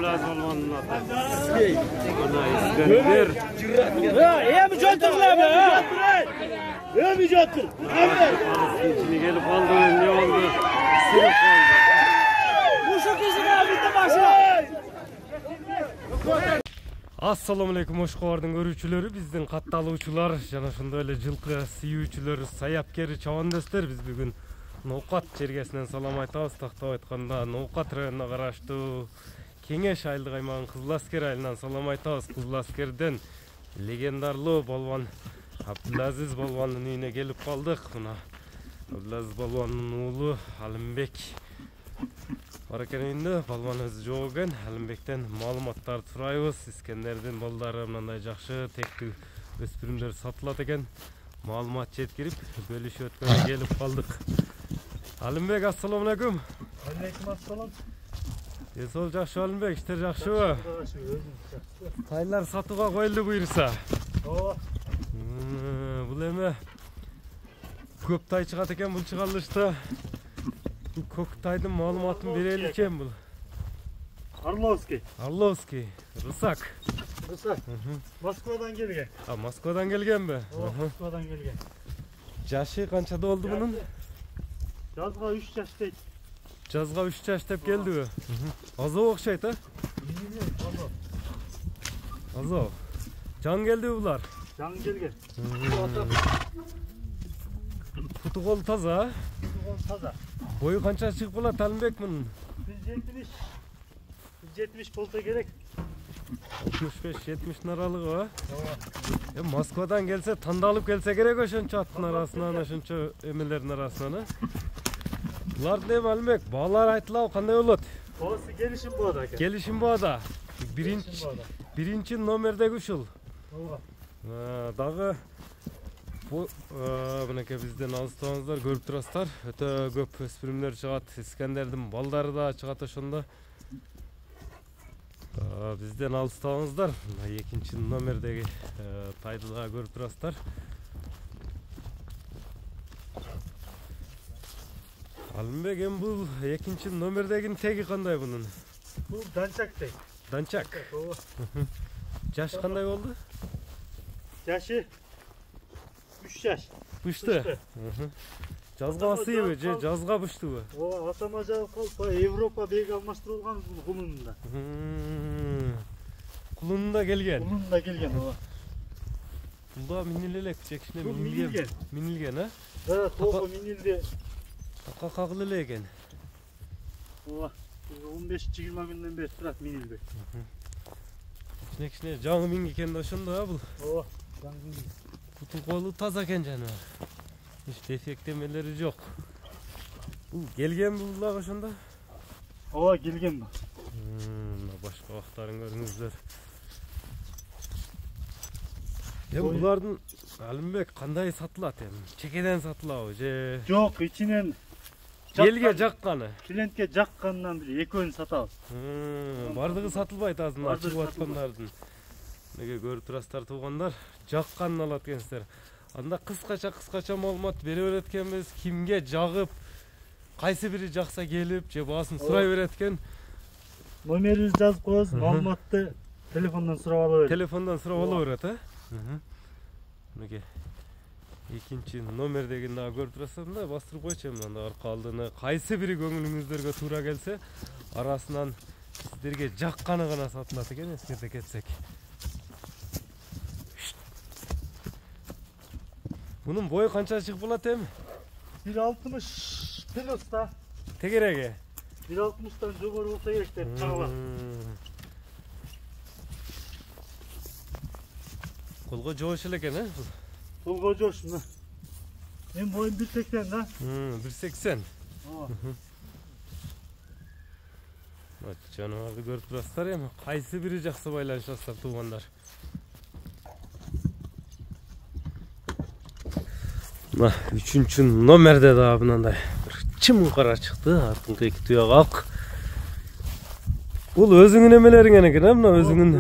Abdülaziz Balvan'ın atı. Ana İskender. Mi jottun lan? Mi jottun? İçine gelip aldı. Ne oldu? Sırıp kaldı. Uşak işini bitti başına. Assalamu alaikum oşqordun görүүчүлөрү, биздин катталуучулар жана ошондой эле жылкы сүйүүчүлөр, саяпкер чабандостор. Биз бүгүн Ноокат жергесинен салам айтабыз. Тактап айтканда Ноокат районуна караштуу Кеңеш айылдык аймагынын Кызыл Аскер айылынан салам айтабыз. Кызыл Аскерден легендарлуу балван Абдулазиз балвандын үйүнө келип калдык. Мына Абдулазиз балвандын уулу Алымбек бар экен үйүндө. Балван өзү жок экен. Алымбектен маалыматтарды сурайбыз. Искендердин балдары мындай жакшы тектүү өспүрүмдөр сатылат экен. Маалымат жеткирип, бөлүшүп өткөнгө келип калдык. Алымбек, ассаламу алейкум. Алейкум ассалам. Сол жакшы Алымбек, иштер жакшыбы? Тайлар сатууга коюлду буйруса. Ооба. Бул эме көп тай чыгат экен бул чыгарылышта. Көк тайдын маалыматын берели экен бул. Орловский. Орловский, Русак. Русак. Москвадан келген. Москвадан келгенби? Москвадан келген. Жашы канчада болду мунун? Жазга 3 жаш дейт. Жазга 3 жаш деп келдиби? Азоо окшойт, а? Азоо. Жан келди булар? Жан келген. Путу кол таза, а? Таза. Бою канча чыгып калат Алымбек мунун? 70 болса керек. 65-70 аралыгы, а? Москвадан келсе, тандалып келсе керек ошончо аттын арасынан, ошончо эмелердин арасынан, а? Булардын эми Алымбек, баалар айтылабы кандай болот? Осы келишим болот экен. Келишим баада. Биринчи номердеги ушул. Ооба. Дагы мынакей бизден алыстабаңыздар, көрүп турасыздар. Өтө көп өспүрүмдөр чыгат, Искендердин балдары да чыгат ошондо. Бизден алыстабаңыздар. Экинчи номердеги тайды да көрүп турасыздар. Алымбек, эми бул экинчи номердегинин теги кандай бунун? Бул данчак дейт. Данчак. Ооба. Жаш кандай болду? Жашы 3 жаш. Бышты. Жазга басыйбы же жазга быштыбы? Ооба, атама жагып калып, Европа беги алмаштырылган кулунунда. Кулунунда келген. Кулунунда келген, ооба. Бул да миниле элек, чекишине минилген. Минилген, а? Толку минилди. Така кагыл эле экен. Ооба. 15-20 күндөн бери турат минилбек. Кичине жаңы минги экен да ошондо, а бул? Ооба, жаңы минги. Путу колу таза экен жана. Эч дефектемелери жок. Бул келген бул дагы ошондо? Ооба, келген бул. Башка вактарын көрүңүздөр. Булардын Алымбек кандай сатылат эми? Чекеден сатылабы же? Жок, ичинен Элге жакканы. Клиентке жаккандан бир экөөнү сатабыз. Бардыгы сатылбайт азыр чыгып аткандардын. Неге көрүп турасыздар туугандар, жакканын алат экенсиздер. Анда кыскача маалымат бере берет экенбиз. Кимге жагып, кайсы бири жакса келип, же баасын сурай берет экен. Номерибизди жазып коебуз, маалыматты телефондон сурап ала берет. Телефондон сурап ала берет, а? Неге экинчи номердегин дагы көрүп турасыздар, мындай бастырып койчу мында арка алдыны. Кайсы бири көңүлүңүздөргө туура келсе, арасынан сиздерге жакканы гана сатылат экен, эскерте кетсек. Bunun boyu kança çıkıp bulat em? 1.60 плюс да. Тегереге? 1.60'dan жогору болса керек деп чагыла. Колго жоош эле экен, э? Колго жоош мына. Мен боюм 1.80 да. 1.80. Ооба. Жаныбарды көрүп турасыздар эми, кайсы бири жакшы байланышасыздар туугандар. Мына 3-чү номерде да мындай чым кара чыкты, артыңкы эки туяк ак. Бул өзүңүн эмелериң экен, мына өзүңүн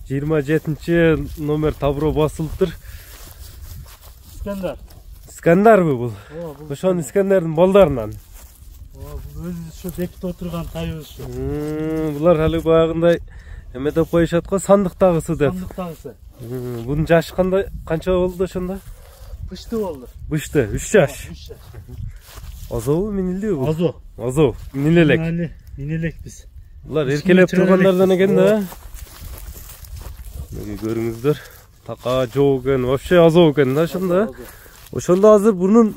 27-чи номер табро басылыптыр. Искендар. Искендарбы бул? Ошонун Искендердин балдарынан. Өзü şu bekte oturgan tayыбыз şu. Bular hali bayagınday эме деп коюшат го, сандыктагысы деп. Sandıktagısı. Bunun жашы кандай, канча болду ошондо? Pıştı oldu. Бышты, 3 жаш. 3 yaş. Азобу, минилдиби бул? Azo. Азо, минилелек. Minelek biz. Булар эркелеп тургандардан экен да. Мына көрүңүздөр. Така жоо экен, вообще азо экен да ошондо. Ошондо азыр bunun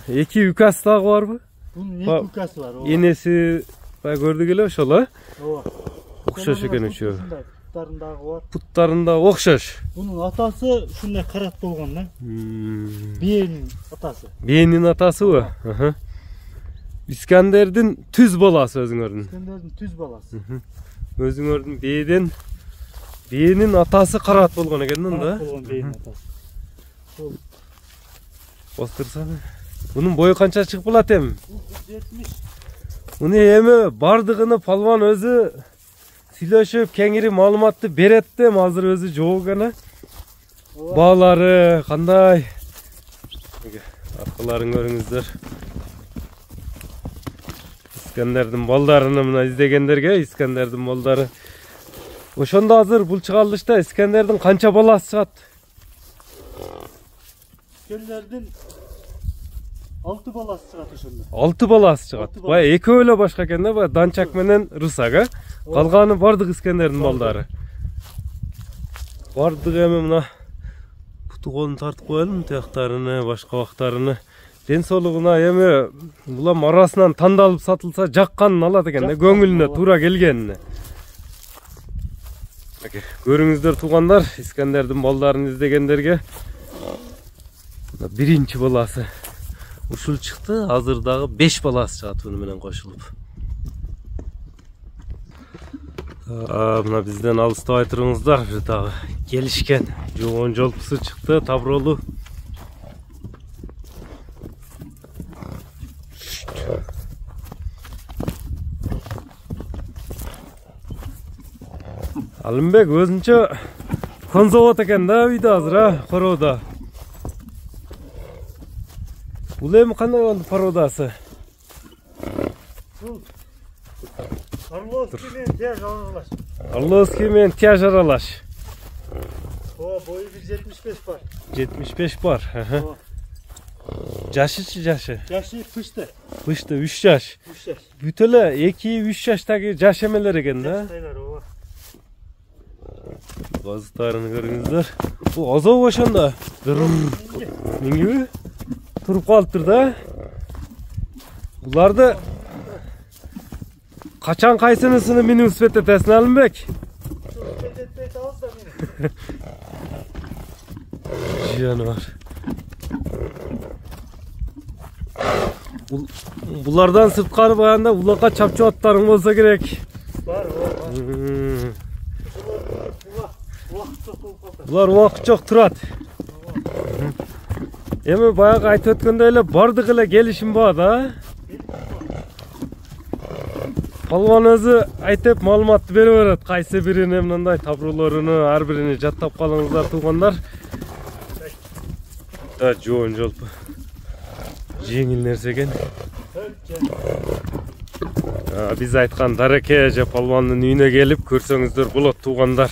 2 ükасы дагы барбы? Bunun 2 ükası var. Энеси бай көрдүк эле ошол, а? Ооба. Окшош экен үчөө. Putlarındagı var. Путтарында окшош. Bunun atası şunday karat bolgan da. Biyenin atası. Биенин атасыбы? İskender'din түз баласы өзүңөрдүн. İskender'in tüz balası. Өзүңөрдүн биенин атасы карат болгон экен да. Karat bolgan biyenin atası. Бастырсаны. Bunun boyu канча чыгып калат эми? 70. Муну эми бардыгыны палван өзү сүйлөшүп, кеңири маалыматты берет да, азыр өзү жок экен. Баалары кандай? Аркаларын көрүңүздөр. İskender'din балдарыны мына издегендерге, İskender'din балдары. Ошондо азыр бул чыгарылышта İskender'din канча баласы чыгат? İskender'din 6 balası çıgat ошондо. 6 баласы чыгат. Бай экөө эле башка экен да, бай Данчак менен Рысак, калганы бардык İskender'din балдары. Бардык эми мына путу колун тартып коелу, тияктарыны, башка бактарыны. Ден соолугуна эми булам арасынан тандалып сатылса жакканын алат экен да, көңүлүнө туура келгенине. Көрүңүздөр туугандар, İskender'din балдарын издегендерге биринчи баласы ушул чыкты, азыр дагы 5 баласы чыгат буну менен кошулуп. Мына бизден алыстабай туруңуздар, бир дагы келишкен жоон жолпусу чыкты, табролу. Алымбек өзүнчө конзовод экен да үйдө азыр, короодо. Бул эми кандай болду породасы? Орловский менен тияж аралаш. Орловский менен тияж аралаш. Boyu 175 бар. 75 бар. Жашычы жашы? Yaşı pıştı. Пышты 3 жаш. 3 yaş. Бүт эле 2-3 жаштагы жаш эмелер экен да. Газыктарын көрүңүздөр. Бул азоо ошондо. Миңиби? Туруп калыптыр да. Буларды качан кайсынысыны минип испеттетесиң, Алымбек? Жаныбар. Булардан сырткары баягында улакка чапчу аттарың болсо керек. Бар. Булар убакыт жок турат. Эми баягы айтып өткөндөй эле бардык эле келишим бар да. Палван өзү айтып маалыматты берип берет, кайсы бирини мындай табролоруну, ар бирини жаттап калыңыздар туугандар. Да жоон жолпу. Жеңил нерсе экен. Биз айткан Дареке же палвандын үйүнө келип көрсөңүздөр болот туугандар.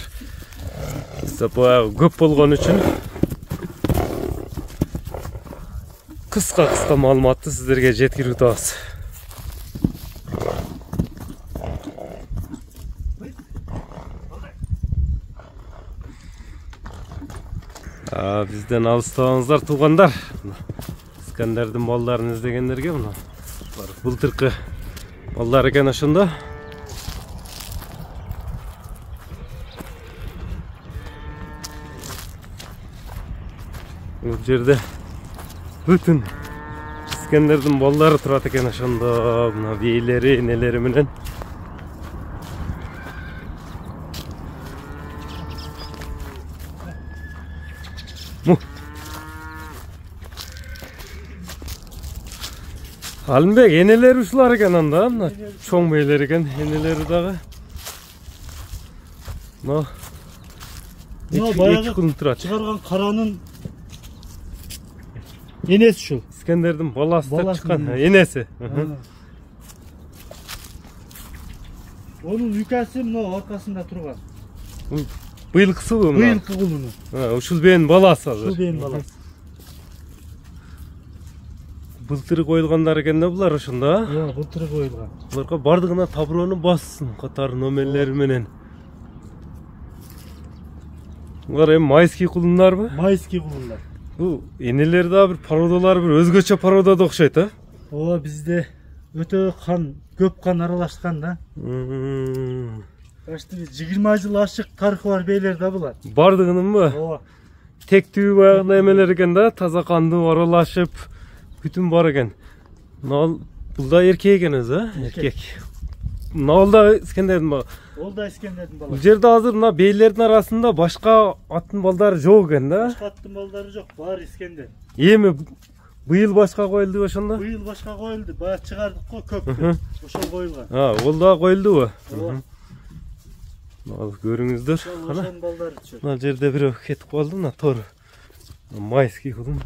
Баягы көп болгон үчүн кыска маалыматты сиздерге жеткирип атабыз. Бизден алыстабаңыздар туугандар. İskender'din балдарын издегендерге мына былтыркы балдар экен ошондо. Бул жерде бүтүн İskender'din балдары турат экен ошондо, мына бийлери, энелери менен. Алымбек, энелери ушулар экен анда, мына чоң бейлер экен, энелери дагы. Мына эки күн турат. Чыгарган каранын энеси ушул. İskender'din баласы деп чыккан, энеси. Onun ükәсі мынау арқасында тұрған. Быйылкысы бу мына? Быйылкы кулуну. Ушул бенин баласы азыр. Ушул бенин баласы. Былтыр коюлгандар экен да булар ошондо, а? Ооба, былтыр коюлган. Буларга бардыгына табурону бассын, катар номерлери менен. Булар эми майский кулундарбы? Майский кулундар. Бул энелер да бир породалар бир өзгөчө породада окшойт, а? Ооба, бизде өтө көп кан аралашкан да. Башты 20 жыл ашык тарыхы бар бейлер да булар. Бардыгынынбы? Ооба. Тектүү баягындай эмелер экен да, таза канды аралашып, бүтүн бар экен. Бул да эркек экен өзү, а? Эркек. Бул да Искендердин бала. Ол да Искендердин бала. Бул жерде азыр мына бейлердин арасында башка аттын балдары жок экен да? Башка аттын балдары жок, бар Искендер. Эми быйыл башка коюлду ошондо? Быйыл башка коюлду, баягы чыгардык го көптү. Ошол коюлган. Ол да коюлдубу? Ооба. Ал көрүңүздөр. Ошонун балдары чөп. Мына жерде бирөө кетип калды, мына тор. Майский кулун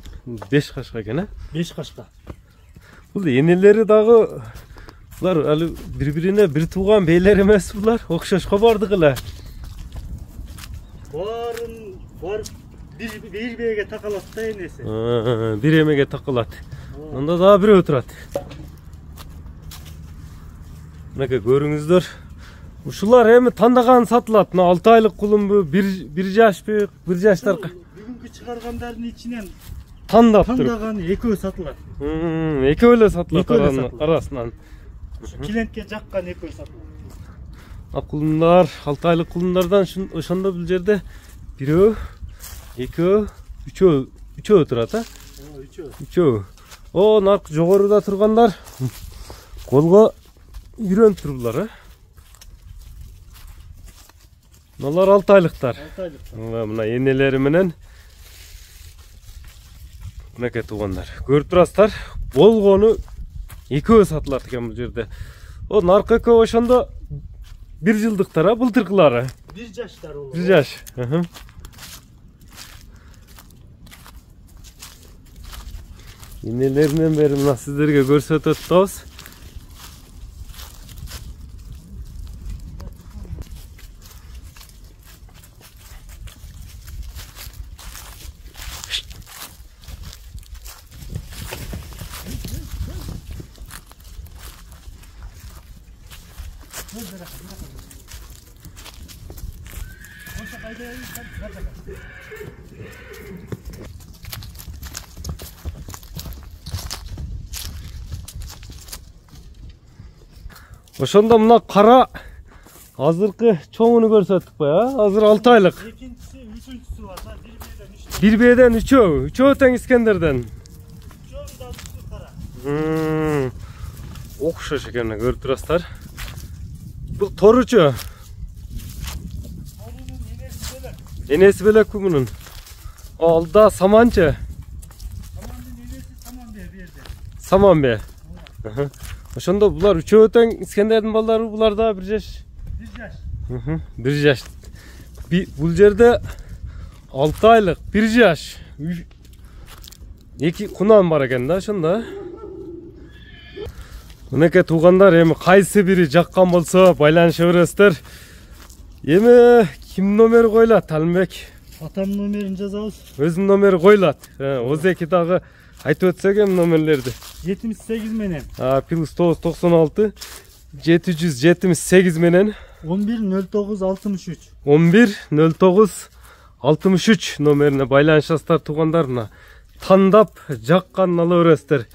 5 кашка экен, а? 5 кашка. Бул энелери дагы булар али бири-бирине бир тууган бейлер эмес булар, окшошко бардык эле. Бар бир бейге такалат да энеси. Бир эмеге такалат. Анда дагы бирөө турат. Мынакей көрүңүздөр. Ушулар эми тандаган сатылат. Мына 6 айлык кулунбу, 1 жашпы, 1 жаштар. Бүгүнкү чыгаргандардын ичинен тандаган экөө сатылат. Экөө эле сатылат арасынан. Клиентке жаккан экөө сатылат. Кулундар, 6 айлык кулундардан ошондо бул жерде 1, 2, 3 турат, а? Ооба, 3. О, нарк жогоруда тургандар колго үйрөнүп турлар, а? Мыналар 6 айлыктар. 6 айлыктар. Мына энелери менен мынакей туугандар. Көрүп турасыздар, болгону экөө сатылат экен бул жерде. О, нарк экөө ошондо 1 жылдыктар, а? Былтыркылары. 1 жаштар ол. 1 жаш. Энелеринен бери мына сиздерге көрсөтүп атабыз. Ошондо мына кара азыркы чоңуну көрсөттүк бай, а? Азыр 6 айлык. Экинчиси, үчүнчүсү бар да, 1 беден 3 тең Искендерден. Үчөөнүн да түсү кара. Окшош экен, көрүп турасыздар. Бул торучу. Торунун энеси белек. Энеси белек мунун. Алда саманчы. Самандын энеси Саманбе берди. Саманбе. Ошондо булар 3 тең Искендердин балдары, булар да 1 жаш. 1 жаш. 1 жаш. Бул жерде 6 айлык, 1 жаш. 2 кунан бар экен да ошондо. Мынакей туугандар, эми кайсы бири жаккан болсо байланыша бересиздер. Эми ким номер коюлат, Алымбек? Атамдын номерин жазабыз. Өзүнүн номери коюлат. Озеки дагы айтып өтсөк эми номерлерди. 78 менен. Плюс 996 778 менен 110963. 110963 номерине байланышасыздар туугандар. Мына тандап жакканын ала бересиздер.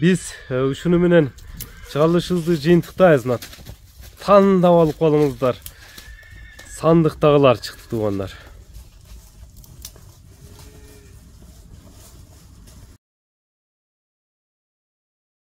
Биз ушуну менен чыгарылышыбызды жыйынтыктайбыз. Мына тандап алып калыңыздар. Сандыктагылар чыкты туугандар.